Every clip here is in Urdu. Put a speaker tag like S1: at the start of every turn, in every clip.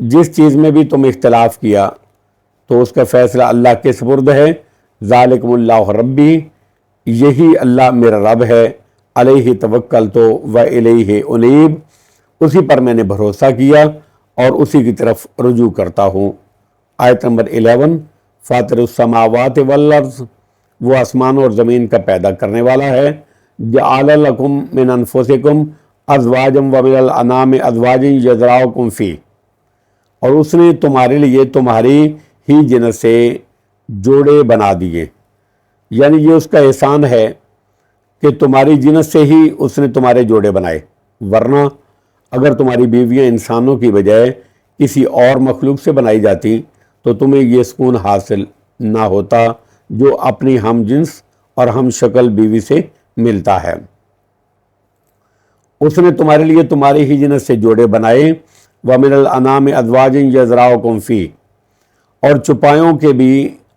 S1: جس چیز میں بھی تم اختلاف کیا تو اس کا فیصلہ اللہ کے سپرد ہے۔ ذالکم اللہ ربی، یہی اللہ میرا رب ہے، علیہ توکلت و الیہ انیب، اسی پر میں نے بھروسہ کیا اور اسی کی طرف رجوع کرتا ہوں۔ آیت نمبر 11، فاطر السماوات والارض، وہ آسمانوں اور زمین کا پیدا کرنے والا ہے۔ جعل لکم من انفسکم ازواجا ومن الانعام ازواجا یذرأکم فیہ، اور اس نے تمہارے لیے تمہاری ہی جنس سے جوڑے بنا دیے، یعنی یہ اس کا احسان ہے کہ تمہاری جنس سے ہی اس نے تمہارے جوڑے بنائے، ورنہ اگر تمہاری بیویاں انسانوں کی بجائے کسی اور مخلوق سے بنائی جاتی تو تمہیں یہ سکون حاصل نہ ہوتا جو اپنی ہم جنس اور ہم شکل بیوی سے ملتا ہے۔ اس نے تمہارے لیے تمہاری ہی جنس سے جوڑے بنائے، وَمِنَ الْأَنْعَامِ أَزْوَاجًا يَذْرَؤُكُمْ فِيهِ، اور چوپایوں کے بھی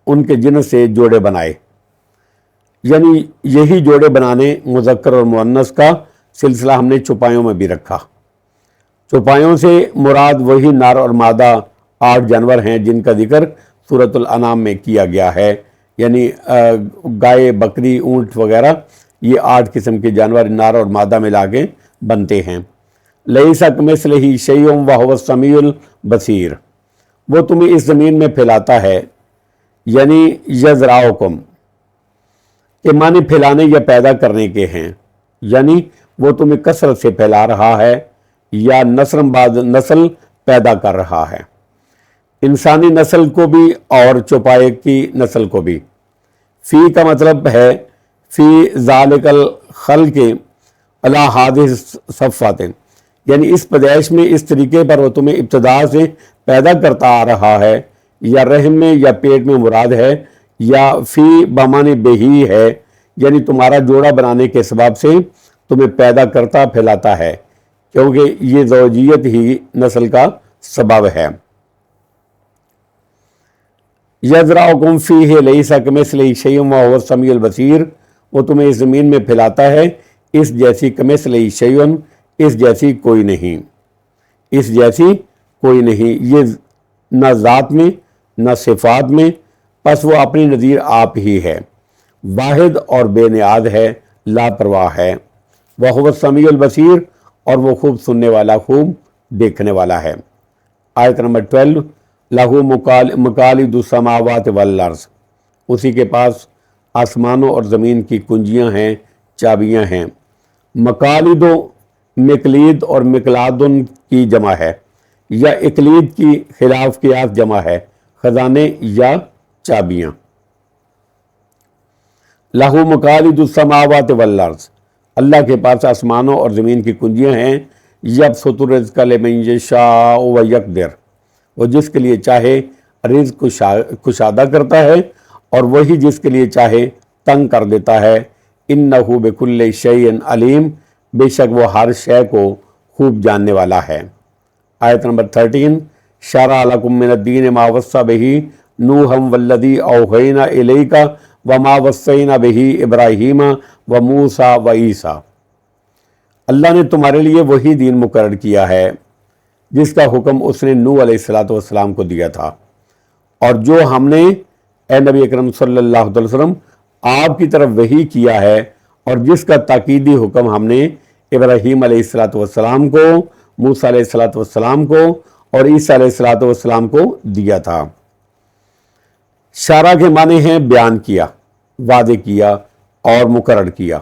S1: ان کے جنس سے جوڑے بنائے، یعنی یہی جوڑے بنانے مذکر اور مؤنث کا سلسلہ ہم نے چوپایوں میں بھی رکھا۔ چوپایوں سے مراد وہی نر اور مادہ 8 جانور ہیں جن کا ذکر سورۃ الانعام میں کیا گیا ہے، یعنی گائے، بکری، اونٹ وغیرہ، یہ 8 قسم کے جانور نر اور مادہ ملا کے بنتے ہیں۔ لیس کمثلہ شیء وہو السمیع البصیر، وہ تمہیں اس زمین میں پھیلاتا ہے، یعنی یذرأکم کے معنی پھیلانے یا پیدا کرنے کے ہیں، یعنی وہ تمہیں کثرت سے پھیلا رہا ہے یا نسل بعد نسل پیدا کر رہا ہے، انسانی نسل کو بھی اور چوپائے کی نسل کو بھی۔ فی کا مطلب ہے فی ذالک الخلق علی ہذہ الصفات، یعنی اس پیدائش میں اس طریقے پر وہ تمہیں ابتدا سے پیدا کرتا آ رہا ہے، یا رحم میں یا پیٹ میں مراد ہے، یا فی بمعنی بہی ہے، یعنی تمہارا جوڑا بنانے کے سبب سے تمہیں پیدا کرتا پھیلاتا ہے، کیونکہ یہ زوجیت ہی نسل کا سبب ہے۔ یذرأکم فیہ لیس کمثلہ شیء وہو السمیع البصیر، وہ تمہیں اس زمین میں پھیلاتا ہے اس جیسی کمثلہ شیء، اس جیسی کوئی نہیں، اس جیسی کوئی نہیں، یہ نہ ذات میں نہ صفات میں، پس وہ اپنی نظیر آپ ہی ہے، واحد اور بے نیاز ہے، لاپرواہ ہے۔ وہو السمیع البصیر، اور وہ خوب سننے والا، خوب دیکھنے والا ہے۔ آیت نمبر 12، لہو مقالید السماوات والارض، اسی کے پاس آسمانوں اور زمین کی کنجیاں ہیں، چابیاں ہیں۔ مقالید و مقلید اور مقلادن کی جمع ہے، یا اقلید کی خلاف قیاس جمع ہے، خزانے یا چابیاں۔ لہو مقالید السماوات والارض، اللہ کے پاس آسمانوں اور زمین کی کنجیاں ہیں۔ یبسط الرزق لمن یشاء ویقدر، وہ جس کے لیے چاہے رزق کشادہ کرتا ہے اور وہی جس کے لیے چاہے تنگ کر دیتا ہے۔ انہ بکل شیء علیم، بے شک وہ ہر شے کو خوب جاننے والا ہے۔ آیت نمبر 13، شرع لکم من الدین ما وصی بہ نوحا والذی اوحینا الیک وما وصینا بہ ابراہیم وموسیٰ وعیسیٰ، اللہ نے تمہارے لیے وہی دین مقرر کیا ہے جس کا حکم اس نے نوح علیہ السلام کو دیا تھا، اور جو ہم نے اے نبی اکرم صلی اللہ علیہ وسلم آپ کی طرف وحی کیا ہے، اور جس کا تاکیدی حکم ہم نے ابراہیم علیہ السلام کو، موسیٰ علیہ السلام کو اور عیسیٰ علیہ السلام کو دیا تھا۔ شرع کے معنی ہیں بیان کیا، واضح کیا اور مقرر کیا۔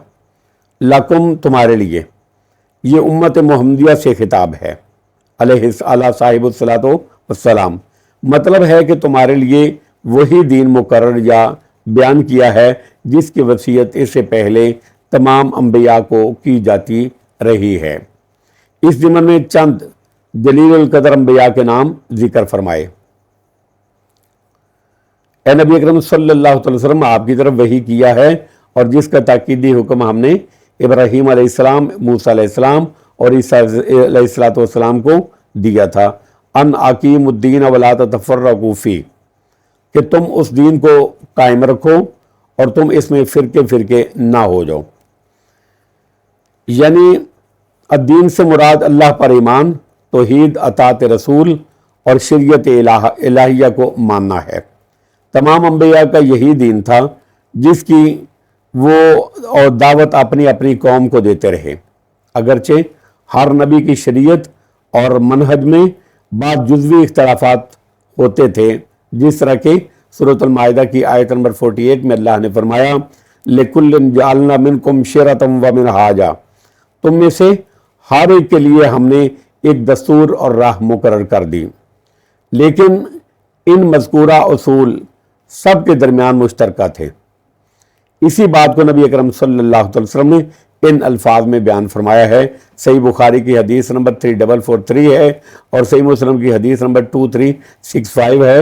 S1: لکم تمہارے لیے، یہ امت محمدیہ سے خطاب ہے، علیہ صاحب الصلاۃ والسلام، مطلب ہے کہ تمہارے لیے وہی دین مقرر یا بیان کیا ہے جس کی وصیت اس سے پہلے تمام انبیاء کو کی جاتی رہی ہے۔ اس ضمن میں چند جلیل القدر انبیاء کے نام ذکر فرمائے۔ اے نبی اکرم صلی اللہ علیہ وسلم، آپ کی طرف وحی کیا ہے اور جس کا تاکیدی حکم ہم نے ابراہیم علیہ السلام، موسیٰ علیہ السلام اور عیسیٰ علیہ السلام کو دیا تھا، ان اقیموا الدین ولا تتفرقوا فیہ، کہ تم اس دین کو قائم رکھو اور تم اس میں فرقے نہ ہو جاؤ۔ یعنی الدین سے مراد اللہ پر ایمان، توحید، اطاعت رسول اور شریعت الہیہ کو ماننا ہے۔ تمام انبیاء کا یہی دین تھا جس کی وہ اور دعوت اپنی اپنی قوم کو دیتے رہے، اگرچہ ہر نبی کی شریعت اور منہج میں بعض جزوی اختلافات ہوتے تھے، جس طرح کہ سورۃ المائدہ کی آیت نمبر 48 میں اللہ نے فرمایا لِكُلٍّ جَعَلْنَا مِنْكُمْ شِرَةً وَمِنْهَاجًا، تم میں سے ہر ایک کے لیے ہم نے ایک دستور اور راہ مقرر کر دی، لیکن ان مذکورہ اصول سب کے درمیان مشترکہ تھے۔ اسی بات کو نبی اکرم صلی اللہ علیہ وسلم نے ان الفاظ میں بیان فرمایا ہے۔ صحیح بخاری کی حدیث نمبر 3443 ہے اور صحیح مسلم کی حدیث نمبر 2365 ہے۔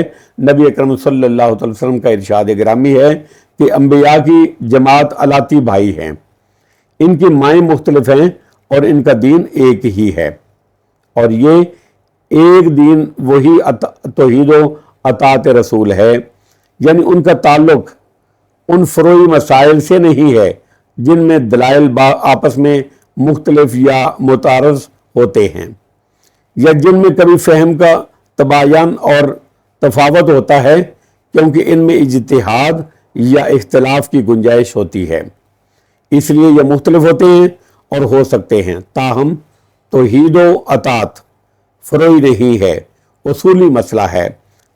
S1: نبی اکرم صلی اللہ علیہ وسلم کا ارشاد گرامی ہے کہ انبیاء کی جماعت الاتی بھائی ہیں، ان کی مائیں مختلف ہیں اور ان کا دین ایک ہی ہے، اور یہ ایک دین وہی توحید و اطاعت رسول ہے، یعنی ان کا تعلق ان فروعی مسائل سے نہیں ہے جن میں دلائل آپس میں مختلف یا متعارض ہوتے ہیں، یا جن میں کبھی فہم کا تباین اور تفاوت ہوتا ہے، کیونکہ ان میں اجتہاد یا اختلاف کی گنجائش ہوتی ہے، اس لیے یہ مختلف ہوتے ہیں اور ہو سکتے ہیں، تاہم توحید و اطاعت فروعی نہیں ہے، اصولی مسئلہ ہے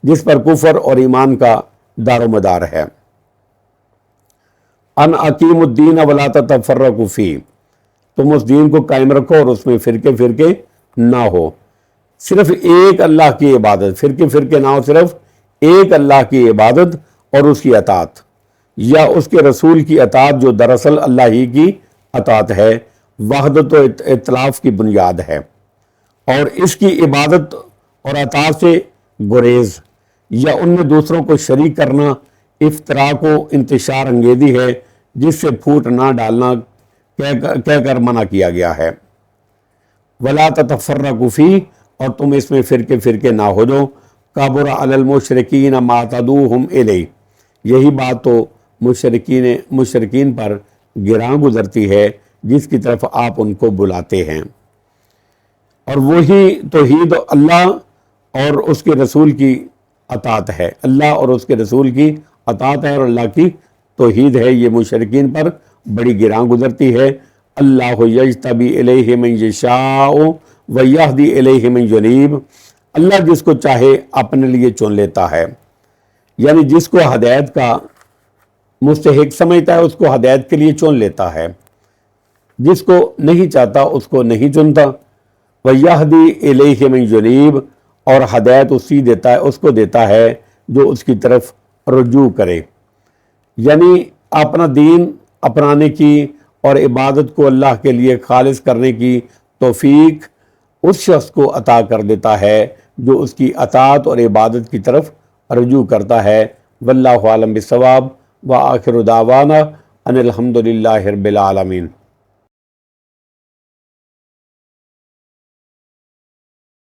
S1: جس پر کفر اور ایمان کا دار و مدار ہے۔ ان اقیم الدین ولا تتفرقوا فیہ، تم اس دین کو قائم رکھو اور اس میں فرقے نہ ہو، صرف ایک اللہ کی عبادت، فرقے نہ ہو، صرف ایک اللہ کی عبادت اور اس کی اطاعت، یا اس کے رسول کی اطاعت جو دراصل اللہ ہی کی اطاعت ہے، وحدت و ائتلاف کی بنیاد ہے، اور اس کی عبادت اور اطاعت سے گریز یا ان میں دوسروں کو شریک کرنا افتراق و انتشار انگیزی ہے جس سے پھوٹ نہ ڈالنا کہہ کر منع کیا گیا ہے۔ ولا تتفرقوا فیہ، اور تم اس میں فرقے نہ ہو جاؤ، کبر علی المشرکین ما تدعوہم الیہ، یہی بات تو مشرکین پر گراں گزرتی ہے جس کی طرف آپ ان کو بلاتے ہیں، اور وہی توحید اللہ اور اس کے رسول کی اطاعت ہے، اللہ اور اس کے رسول کی اطاعت ہے اور اللہ کی توحید ہے، یہ مشرکین پر بڑی گراں گزرتی ہے۔ اللہ یجتبی الیہ من یشاء ویہدی الیہ من ینیب، اللہ جس کو چاہے اپنے لیے چن لیتا ہے، یعنی جس کو ہدایت کا مستحق سمجھتا ہے اس کو ہدایت کے لیے چن لیتا ہے، جس کو نہیں چاہتا اس کو نہیں چنتا۔ وَيَهْدِي إِلَيْهِ مَن يُنِيبُ، اور ہدایت اس کو دیتا ہے جو اس کی طرف رجوع کرے، یعنی اپنا دین اپنانے کی اور عبادت کو اللہ کے لیے خالص کرنے کی توفیق اس شخص کو عطا کر دیتا ہے جو اس کی اطاعت اور عبادت کی طرف رجوع کرتا ہے۔ واللہ عالم بالصواب، وآخر دعوانا ان الحمد للہ رب العالمین۔